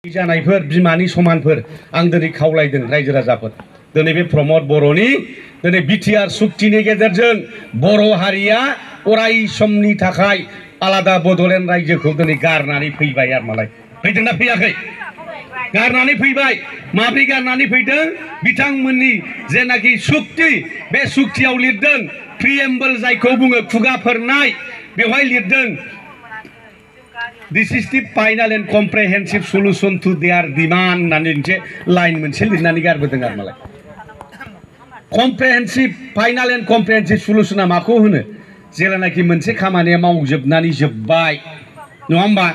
जानायफोर बिमानि समानफोर आं दिनै खावलायदों रायजो राजाफोर दिनै बे प्रमद बर'नि दिनै बिटिआर सुक्तिनि गेजेरजों बर' हारिया अराय समनि थाखाय आलादा बड'लेण्ड रायजोखौ दिनै गारनानै फैबाय आरो मालाय फैदोंना फैयाखै गारनानै फैबाय माब्रै गारनानै फैदों बिथांमोननि जेनाखि सुक्ति बे सुक्तियाव लिरदों प्रिएम्बल जायखौ बुङो खुगाफोरनाय बेवहाय लिरदों This is the final and comprehensive solution to their demand होननानै मोनसे लाइन मोनसे लिरनानै गारबोदों आरो मालाय comprehensive final and comprehensive solution माखौ होनो जेलानाखि मोनसे खामानिया मावजोबनानै जोबबाय नङा होमबा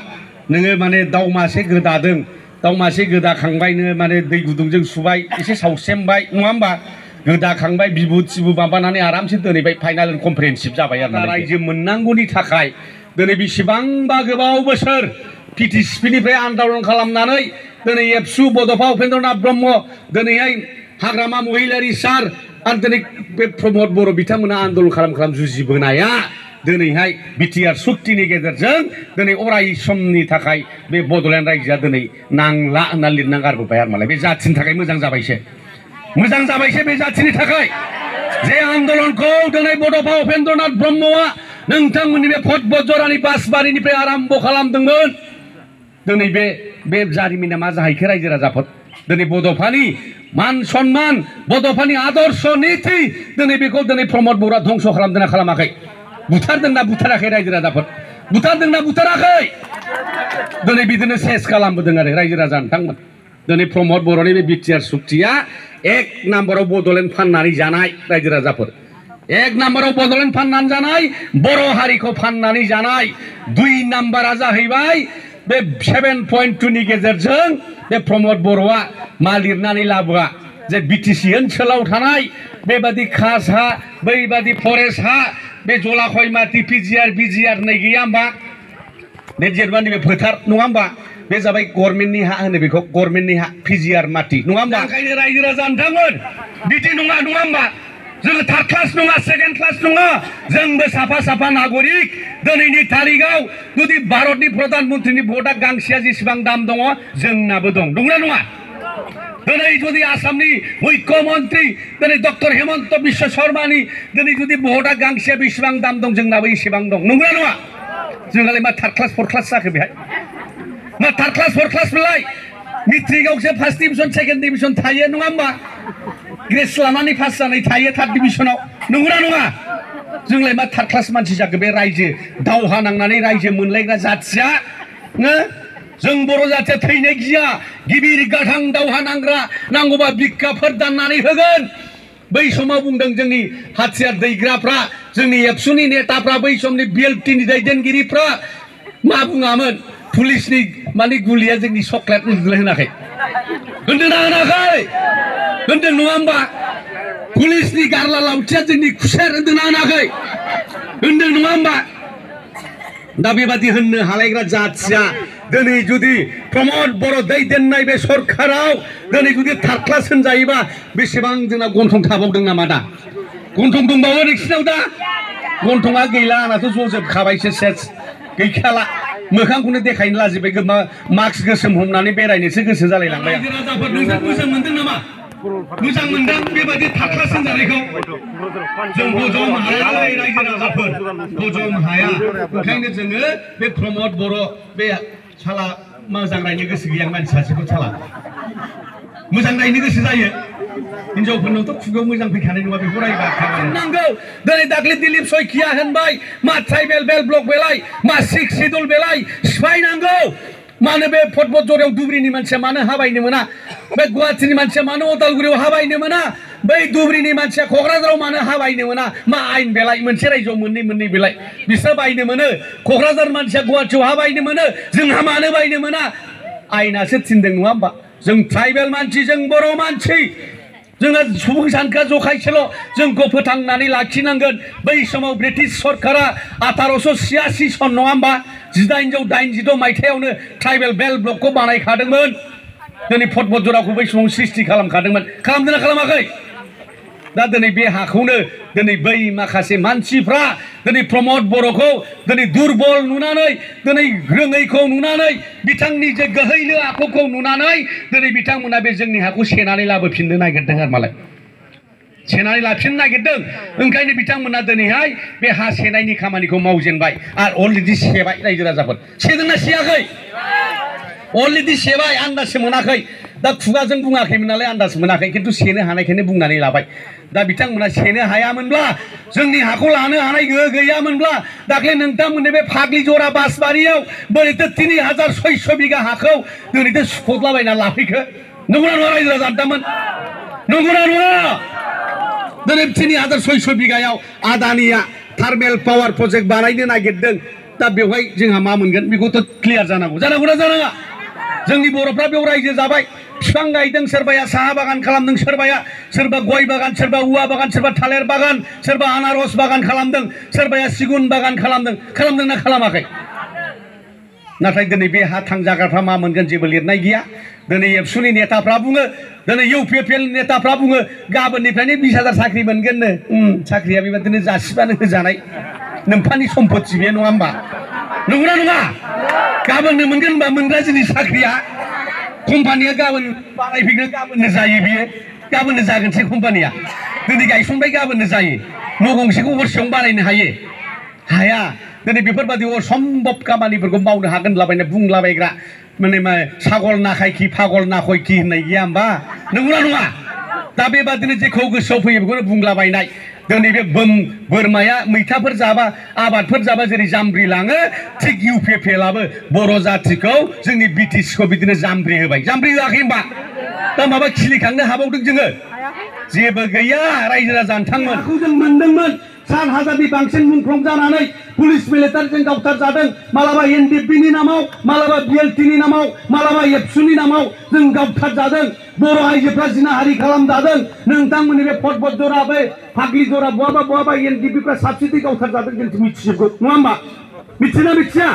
नोङो माने दाउ मासे गोदादों दाउ मासे गोदाखांबाय नोङो माने दै गुदुंजों सुबाय एसे सावसेमबाय नङा होमबा गोदाखांबाय बिबु थिबु माबानानै आरामसे दोनैबाय फाइनाल एन्ड कम्प्रिहेन्सिभ जाबाय आरो रायजो मोननांगौनि थाखाय दिनै बेसेबांबा गोबाव बोसोर पिटिसिपिनिफ्राय आन्दलन खालामनानै दिनै एबसु बड'फा उपेन्द्रनाथ ब्रह्म दिनैहाय हाग्रामा महिलारि सार आरो दिनै बे प्रमद बर' बिथांमोना आन्दलन खालाम जुजिबोनाया दिनैहाय बिटिआर सुक्तिनि गेजेरजों दिनै अराय समनि थाखाय बे बड'लेण्ड रायजोआ दिनै नांला होनना लिरना गारबोबाय आरो मालाय बे जाथिनि थाखाय मोजां जाबायसो बे जाथिनि थाखाय जे आन्दलनखौ दिनै बड'फा उपेन्द्रनाथ ब्रह्मआ नोंथांमोननि बे फटबजरानि बासबारिनिफ्राय आरम्भ खालामदोंमोन दिनै बे जारिमिना मा जाहैखो रायजो राजाफोर दिनै बड'फानि मान सन्मान बड'फानि आदर्श नीति दिनै बेखौ दिनै प्रमद बर'आ धंस खालामदोंना खालामाखै बुथारदोंना बुथाराखै रायजो राजाफोर बुथारदोंना बुथाराखै दिनै बिदिनो सेस खालामबोदों आरो रायजो राजा नोंथांमोन दिनै प्रमद बर'नि बे बिटिआर सुक्तिया एक नाम्बाराव बड'लेण्ड फाननानै जानाय रायजो राजाफोर एक नाम्बाराव बड'लेण्ड फाननानै जानाय बर' हारिखौ फाननानै जानाय दुइ नाम्बारा जाहैबाय बे 7.2 नि गेजेरजों बे प्रमद बर'आ मा लिरनानै लाबोआ जे बिटिसि ओनसोलाव थानाय बेबादि खास हा बैबादि फरेस्ट हा बे जलाखयमाटी पिजिआर बिजिआर होननाय गैया होमबा बे जेरबानि बे फोथार नङा होमबा बे जाबाय गभर्नमेन्टनि हा होनो बेखौ गभर्नमेन्टनि हा पिजिआर माटी नङा होमबा ओंखायनो रायजो राजा नोंथांमोन बिदि नङा होमबा जोङो थार्ड क्लास नङा सेकेन्ड क्लास नङा जोंबो साफा नागरिक दिनैनि तारिखआव जुदि भारतनि प्रधान मन्त्रिनि भटआ गांसेया जेसेबां दाम दङ जोंनाबो दं दंना नङा दिनै जुदि आसामनि मुख्यमन्त्रि दिनै डक्टर हेमन्त बिश्व शर्मानि दिनै जुदि भटआ गांसेया बेसेबां दाम दं जोंनाबो एसेबां दं नंगौना नङा जोंहालाय मा थार्ड क्लास फर्थ क्लास जाखो बेहाय मा थार्ड क्लास फर्थ क्लास बेलाय मेट्रिकआवसो फार्स्ट डिभिजन सेकेन्ड डिभिजन थायो नङा होमबा ग्रेस लानानै पास जानाय थायो थार्ड डिभिजनाव नंगौना नङा जोंलाय मा थार्ड क्लास मानसि जाखो बे रायजो दावहा नांनानै रायजो मोनलायग्रा जाथिया जों बर' जाथिया थैनो गिया गिबिर गाथां दावहा नांग्रा नांगौबा बिखाफोर दाननानै होगोन बै समाव बुंदों जोंनि हाथियार दैग्राफ्रा जोंनि एबसुनि नेताफ्रा बै समनि बिएलटिनि दैदेनगिरिफ्रा मा बुङामोन पुलिसनि माने गुलिया जोंनि चक्लेट उन्दुलाय होनाखै होनदोंना होनाखै होनदों नङा होमबा पुलिसनि गारला लावथिया जोंनि खुसेर होनदोंना होनाखै होनदों नङा होमबा दा बेबादि होननो हालायग्रा जाथिया दिनै जुदि प्रमद बर' दैदेननाय बे सरकाराव दिनै जुदि थार्ड क्लास होनजायोबा बेसेबां जोंना गन्थं थाबावदों नामा दा गन्थं दंबावो नोंसिनाव दा गन्थङा गैला आंनाथ' जजोबखाबायसो सेस गैखाला मोखांखौनो देखायनो लाजिबाय मास्क गोसोम हमनानै बेरायनोसो गोसो जालायलांबाय रायजो राजाफोर नोंसोर मोजां मोनदों नामा मोजां मोनदों बेबादि थार्ड क्लास होनजानायखौ जों हजम हाया रायजो राजाफोर हजम हाया ओंखायनो जोङो बे प्रमद बर' बे साला मोजां नायनो गोसो गैया मानसि सासेखौ साला मोजां नायनो गोसो जायो हिनजावफोरनावथ' खुगायाव मोजां फैखानाय नङा बेखौ रायबा नांगौ दिनै दाख्लै दिलीप सयखिया होनबाय मा ट्राइबेल बेल ब्लक बेलाय मा सिक्स सिडुल बेलाय सिफायनांगौ मानो बे फटबजरायाव धुबुरीनि मानसिया मानो हाबायनो मोना बे गुवाहाटीनि मानसिया मानो अदालगुरियाव हाबायनो मोना बै धुबुरीनि मानसिया क'क्राझाराव मानो हाबायनो मोना मा आइन बेलाय मोनसे रायजोआव मोननै बेलाय बिसोर बायनो मोनो क'क्राझार मानसिया गुवाहाटीयाव हाबायनो मोनो जोंहा मानो बायनो मोना आइनासो थिनदों नङा होमबा जों ट्राइबेल मानसि जों बर' मानसि जोंहा सुबुं सानखोआ जखायसेल' जोंखौ फोथांनानै लाखिनांगोन बै समाव ब्रिटिश सरकारा 1886 सन नङा होमबा 1882 मायथाइयावनो ट्राइबेल बेल ब्लकखौ बानायखादोंमोन दिनै फटबजराखौ बै समाव सृष्टि खालामखादोंमोन खालामदोंना खालामाखै दा दिनै बे हाखौनो दिनै बै माखासे मानसिफ्रा दिनै प्रमद बर'खौ दिनै दुरबल नुनानै दिनै रोङैखौ नुनानै बिथांनि जे गोहैलो आखुखौ नुनानै दिनै बिथांमोना बे जोंनि हाखौ सेनानै लाबोफिननो नागिरदों आरो मालाय सेनानै लाफिननो नागिरदों ओंखायनो बिथांमोना दिनैहाय बे हा सेनायनि खामानिखौ मावजेनबाय आरो अलरेडि सेबाय रायजो राजाफोर सेदोंना सेयाखै अलरेडि सेबाय आन्दाजसो मोनाखै दा खुगाजों बुङाखैमोन नालाय आन्दाज मोनाखै खिन्थु सेनो हानायखायनो बुंनानै लाबाय दा बिथांमोना सेनो हायामोनब्ला जोंनि हाखौ लानो हानाय गोहो गैयामोनब्ला दाख्लै नोंथांमोननि बे फाग्लिजरा बासबारियाव बोरैथो 3600 बिगा हाखौ दिनैथो सुख'दलाबायना लाफैखो नंगौना नङा रायजो राजा नोंथांमोन नंगौना नङा दिनै 3600 बिगायाव आदानिया थार्मेल पावार प्रजेक्ट बानायनो नागिरदों दा बेवहाय जोंहा मा मोनगोन बेखौथ' क्लियार जानांगौ जानांगौना जानाङा जोंनि बर'फ्रा बेयाव रायजो जाबाय बिफां गायदों सोरबाया साहा बागान खालामदों सोरबा गय बागान सोरबा औवा बागान सोरबा थालिर बागान सोरबा आनारस बागान खालामदों सोरबाया सिगुन बागान खालामदोंना खालामाखै नाथाय दिनै बे हा थांजाग्राफ्रा मा मोनगोन जेबो लिरनाय गैया दिनै एबसुनि नेताफ्रा बुङो दिनै इउपिपिएल नेताफ्रा बुङो गाबोननिफ्रायनो 20,000 साख्रि मोनगोननो साख्रिया बेबादिनो जासिबानो होजानाय नोंफानि सम्पति बे नङा होमबा नंगौना नङा गाबोननो मोनगोन होनबा मोनग्रा जिनिस साख्रिया कम्पानिया गाबोन बानायफैगोन गाबोननो जायो बियो गाबोननो जागोनसै कम्पानिया दिनै गायसनबाय गाबोननो जायो न' गंसेखौ हरसेयावनो बानायनो हाया दिनै बेफोरबायदि असम्भब खामानिफोरखौ मावनो हागोन होनलाबायना बुंलाबायग्रा माने सागल नाखायखि फागल नाखयखि होननाय गैया होमबा नंगौना नङा दा बेबादिनो जेखौ गोसोआव फैयो बेखौनो बुंलाबायनाय दिनै बे बोरमाया मैथाफोर जाबा आबादफोर जाबा जेरै जाम्ब्रि लाङो थिग इउपिपिएलआबो बर' जाथिखौ जोंनि बिटिसिखौ बिदिनो जाम्ब्रि होबाय जाम्ब्रि होआखै होमबा दा माबा खिलिखांनो हाबावदों जोङो जेबो गैया रायजो राजा नोंथांमोन जों मोनदोंमोन 7,000नि बांसिन मुंख्लं जानानै पुलिस मिलिटारिजों गावथार जादों मालाबा एनडिएफबिनि नामाव मालाबा बिएलटिनि नामाव मालाबा एबसुनि नामाव जों गावथार जादों बर' आइजोफ्रा जिनाहारि खालामजादों नोंथांमोननि बे फटबट जरा बे फाग्लि जरा बहाबा एनडिएफबिफ्रा साबसिडि गावथार जादों जों मिथिजोबगौ नङा होमबा मिथिना मिथिया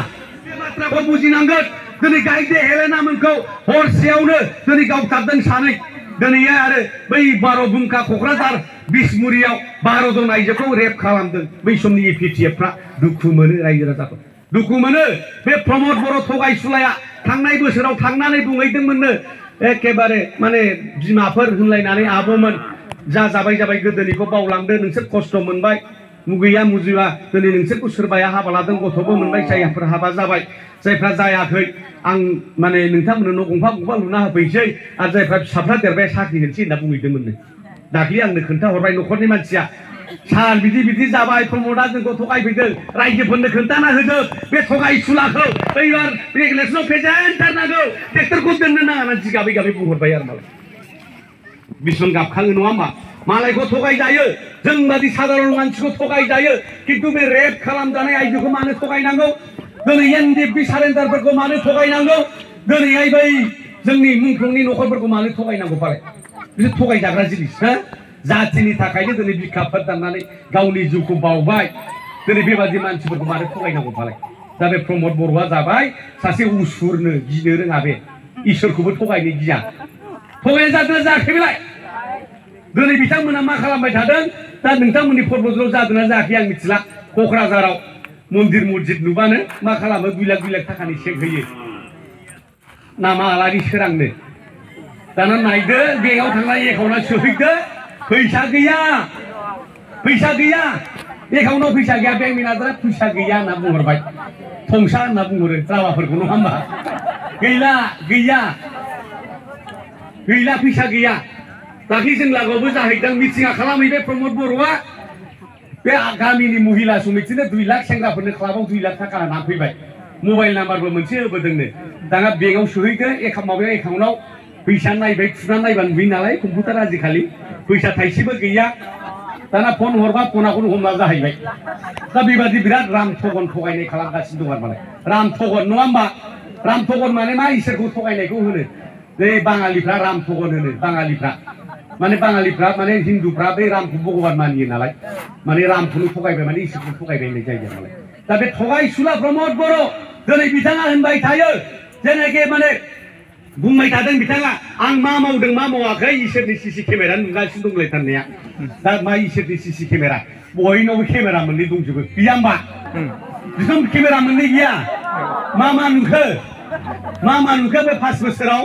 बे बाथ्राखौ बुजिनांगोन दिनै गायदे हेलेनामोनखौ हरसेयावनो दिनै गावथारदों सानै दिनै आरो बै बार'बुंखा क'क्राझार बिसमुरियाव 12 जन आइजोखौ रेप खालामदों बै समनि एपिटिएफफ्रा दुखु मोनो रायजो राजाफोर दुखु मोनो बे प्रमद बर' थगायसुलाया थांनाय बोसोराव थांनानै बुंहैदोंमोननो एखेबारे माने बिमाफोर होनलायनानै आब'मोन जाबाय गोदोनिखौ बावलांदो नोंसोर खस्थ' मोनबाय मुगैया मुजिबा दिनै नोंसोरखौ सोरबाया हाबा लादों गथ'बो मोनबाय जायफोर हाबा जाबाय जायफ्रा जायाखै आं माने नोंथांमोननो न' गंफा लुना होफैसै आरो जायफ्रा फिसाफ्रा देरबाय साख्रि होनोसै होनना बुंहैदोंमोननो दाख्लै आंनो खोन्थाहरबाय न'खरनि मानसिया सार बिदि जाबाय प्रमदआ जोंखौ थगायफैदों रायजोफोरनो खोन्थाना होजोब बे थगायसुलाखौ एबार रेगुलेसनाव फेजेनथारनांगौ ट्रेक्टरखौ दोननो नाङा होनना गाबै बुंहरबाय आरो मालाय बिसबां गाबखाङो नङा होमबा मालायखौ थगायजायो जोंबादि साधारन मानसिखौ थगायजायो खिन्थु बे रेप खालामजानाय आइजोखौ मानो थगायनांगौ दिनै एनडिएफबि सारेन्डारफोरखौ मानो थगायनांगौ दिनैहाय बै जोंनि मुंख्लंनि न'खरफोरखौ मानो थगायनांगौ फालाय बिसोर थगायजाग्रा जिनिस हो जातिनि थाखायनो दिनै बिखाफोर दाननानै गावनि जिउखौ बावबाय दिनै बेबादि मानसिफोरखौ मानो थगायनांगौ फालाय दा बे प्रमद बर'आ जाबाय सासे उसुरनो गिनो रोङा बे इसोरखौबो थगायनो गिया थगायनाय जादोंना जायाखै बेलाय दिनै बिथांमोना मा खालामबाय थादों दा नोंथांमोननि फटबटआव जादोंना जायाखै आं मिथिला क'क्राझाराव मन्दिर मस्जिद नुबानो मा खालामो 2 लाख थाखानि चेक होयो नामा आलारि सोरांनो दाना नायदो बेंकआव थांनानै एकाउन्टआव सोहैदो फैसा गैया एकाउन्टआव फैसा गैया बेंक मेनेजारा फैसा गैया होनना बुंहरबाय फंसा होनना बुंहरो द्रामाफोरखौ नङा होमबा गैला फैसा गैया दाख्लै जों लागोआवबो जाहैदों मिटिङा खालामहैबाय प्रमद बर'आ बे गामिनि महिला समितिनो 2 लाख सेंग्राफोरनो क्लाबाव 2 लाख थाखा होना फैबाय मबाइल नाम्बारबो मोनसे होबोदोंनो दाना बेंकआव सोहैदो एकाउन्टआव फैसा नायबाय थुनानै नायबा नुयो नालाय कम्पिउटार आजिखालि फैसा थाइसेबो गैया दाना फन हरबा फनाखौनो हमना जाहैबाय दा बेबादि बिराद राम थगन थगायनाय खालामगासिनो दं आरो मालाय राम थगन नङा होमबा राम थगन माने मा इसोरखौ थगायनायखौ होनो बे बाङालिफ्रा राम थगन होनो बाङालिफ्रा माने हिन्दुफ्रा बे रामखौ भगबान मानियो नालाय माने रामखौनो थगायबाय माने इसोरखौ थगायबाय होननाय जायो नालाय दा बे थगायसुला प्रमद बर' दिनै बिथाङा होनबाय थायो जेनाखि माने बुंबाय थादों बिथाङा आं मा मावदों मा मावाखै इसोरनि सीसी केमेरा नुगासिनो दंलायथारनाया दा मा इसोरनि सीसी केमेरा बयनावबो केमेरा मोननै दंजोबो गैया होमबा बिसोर केमेरा मोननै गैया मा नुखो बे 5 बोसोराव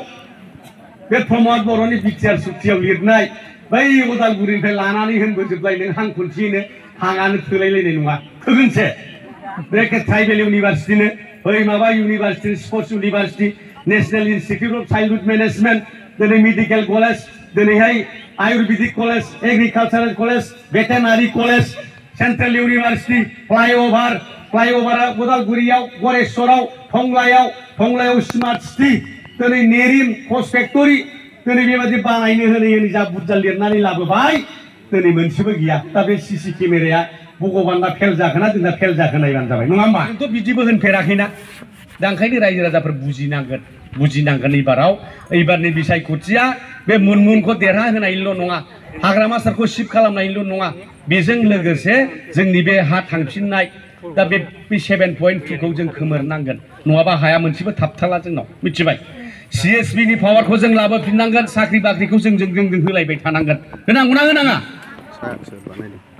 बे प्रमद बर'नि बिटिआर सुक्तियाव लिरनाय बै उदालगुरिनिफ्राय लानानै होनबोजोबलाय नों हां खनसेयैनो हांआनो थोलायलायनाय नङा थोगोनसो बे ट्राइबेल इउनिभारसिटिनो बै माबा university sports university national institute of childhood management दिनै मेडिकल कलेज दिनैहाय ayurvedic college agricultural college veterinary college central university फ्लाईओभारा उदालगुरियाव गरेश्वराव टंलायाव स्मार्ट सिटी दिनै नेरिम कच फेक्टरि दिनै बेबायदि बानायनो होनै जा बुरजा लिरनानै लाबोबाय दिनै मोनसेबो गैया दा बे सीसी केमेराया भगबाना फेल जाखोना जोंना फेल जाखो नायबानो जाबाय नङा होमबा जोंथ' बिदिबो होनफेराखैना दा ओंखायनो रायजो राजाफोर बुजिनांगोन एबारनि बिसायख'थिया बे मुनमुनखौ देरहा होनायल' नङा हाग्रामा सारखौ शिफ्ट खालामनायल' नङा बेजों लोगोसे जोंनि बे हा थांफिननाय दा बे 7.2 खौ जों खोमोरनांगोन नङाबा हाया मोनसेबो थाबथाला जोंनाव मिथिबाय CSB नि पावारखौ जों लाबोफिननांगोन साख्रि बाख्रिखौ जों होलायबाय थानांगोन होनांगौना होनाङा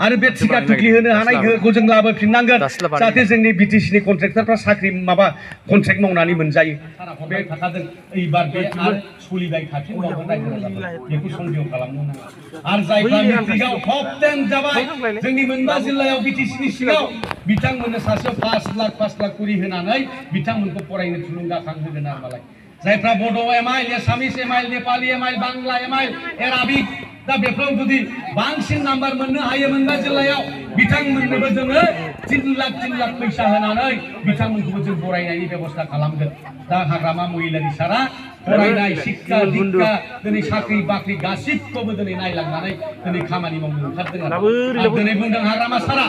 आरो बे टिका टुकि होनो हानाय गोहोखौ जों लाबोफिननांगोन जाहाथे जोंनि BTC नि कन्ट्रेक्टरफ्रा साख्रि माबा कन्ट्रेक्ट मावनानै मोनजायो बे थाखाजों एबार बे आरो सोलिबाय थाफिनबावगोन रायजो राजाफोर बेखौ सन्देह खालामनो नाङा आरो जायफ्रा मेट्रिकआव टप 10 जाबाय जोंनि मोनबा जिल्लायाव BTC नि सिङाव बिथांमोननो सासेयाव 5 लाख करि होनानै बिथांमोनखौ फरायनो थुलुंगाखां होगोन आरो मालाय जायफ्रा बड' एमाइल एसामिस एमाइल नेपाली एमाइल बांला एमाइल एराबिक दा बेफोराव जुदि बांसिन नाम्बार मोननो हायो मोनबा जिल्लायाव बिथांमोननोबो जोङो 3 लाख फैसा होनानै बिथांमोनखौबो जों बरायनायनि बेबस्था खालामगोन दा हाग्रामा महिलारि सारा फरायनाय शिक्षा दीक्षा दिनै साख्रि बाख्रि गासिबखौबो दिनै नायलांनानै दिनै खामानि मावनो ओंखारदों आरो दिनै बुंदों हाग्रामा सारा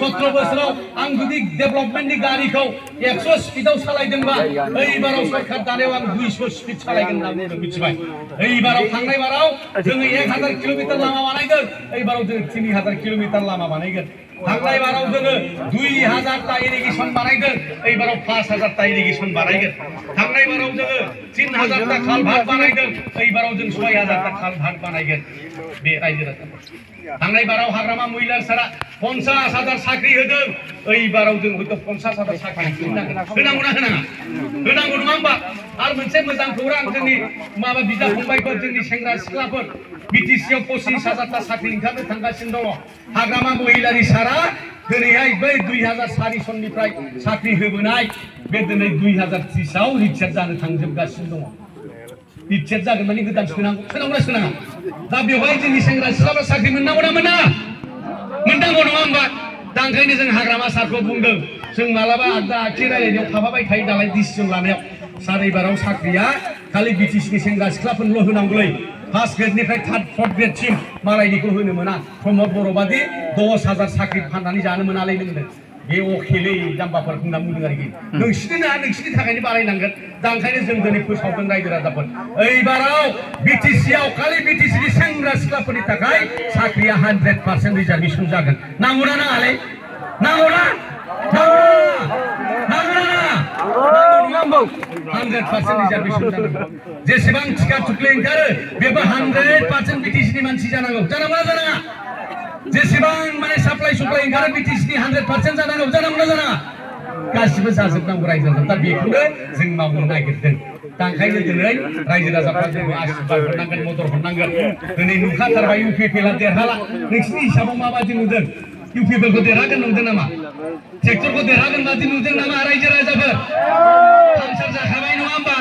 17 बोसोराव आं जुदि डेभेलपमेन्टनि गारिखौ 100 स्पिडआव सालायदोंबा एबाराव सरकार दानायाव आं 200 स्पिड सालायगोन होनना बुंदों मिथिबाय एबाराव थांनाय बाराव जोङो 1000 किल'मिटार लामा बानायगोन एबाराव जोङो 3000 किल'मिटार लामा बानायगोन थांनाय बाराव जोङो 2000 ता इरिगेशन बानायगोन एबाराव 5000 ता इरिगेशन बानायगोन थांनाय बाराव जोङो 3000 ता खालभार्ट बानायगोन एबाराव जों 6000 ता खालभार्ट बानायगोन बे रायजो राजाफोर थांनाय बाराव हाग्रामा महिला सारा 50,000 साख्रि होदों एबाराव जों हयथ' 50,000 साख्रि होनांगोन होनांगौना होनाङा होनांगौ नङा होमबा आरो मोनसे मोजां खौरां जोंनि माबा बिदा फंबायफोर जोंनि सेंग्रा सिख्लाफोर BTC आव 25,000 ता साख्रि ओंखारनो थांगासिनो दङ हाग्रामा महिलारि सारा दिनैहाय बै 2004 सननिफ्राय साख्रि होबोनाय बे दिनै 2030 आव रिटायार जानो थांजोबगासिनो दङ रिटायार जागोन माने गोदान सोनांगौना सोनाङा दा बेवहाय जोंनि सेंग्रा सिख्लाफ्रा साख्रि मोननांगौना मोना मोननांगौ नङा होमबा दा ओंखायनो जों हाग्रामा सारखौ बुंदों जों मालाबा आगदा आखि रायलायनायाव थाफाबाय थायो नालाय डिसिजन लानायाव सार एबाराव साख्रिया खालि BTC नि सेंग्रा सिख्लाफोरनोल' होनांगौलै फार्स्ट ग्रेडनिफ्राय थार्ड फर्थ ग्रेडसिम मालायनिखौ होनो मोना प्रमद बर' बादि 10,000 साख्रि फाननानै जानो मोनालै नोंनो बे अखेलै जाम्बाफोर होनना बुंदों आरोखि नोंसिनि थाखायनो बारायनांगोन दा ओंखायनो जों दिनै फोसावदों रायजो राजाफोर एबाराव BTC आव खालि BTC नि सेंग्रा सिख्लाफोरनि थाखाय साख्रिया 100% रिजार्भेसन जागोन नांगौना नाङालै नांगौना 100% रिजार्भेसन जानांगौ जेसेबां टिका टुकलि ओंखारो बेबो 100% BTC नि मानसि जानांगौ जानांगौना जानाङा जेसेबां माने साप्लाय सुप्लाय ओंखारो BTC नि 100% जानांगौ जानांगौना जानाङा गासिबो जाजोबनांगौ रायजो राजा दा बेखौनो जों मावनो नागिरदों दा ओंखायनो दिनै रायजो राजाफ्रा जोंनो आशीर्बाद हरनांगोन मदद हरनांगोन दिनै नुखाथारबाय UPPL देरहाला नोंसिनि हिसाबाव माबायदि नुदों UPPL खौ देरहागोन नुदों नामा ट्रेक्टरखौ देरहागोन बादि नुदों नामा रायजो राजाफोर पामसार जाखाबाय नङा होमबा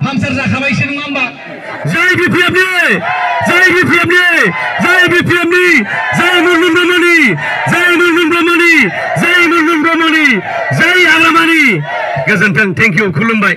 पामसार जाखाबायसो नङा होमबा जय BPF नि जय BPF नि जय BPF नि जय मुनमुन ब्रह्मनि जय मुनमुन ब्रह्मनि जय मुनमुन ब्रह्मनि जय हाग्रामानि गोजोन्थों थेंक इउ खुलुमबाय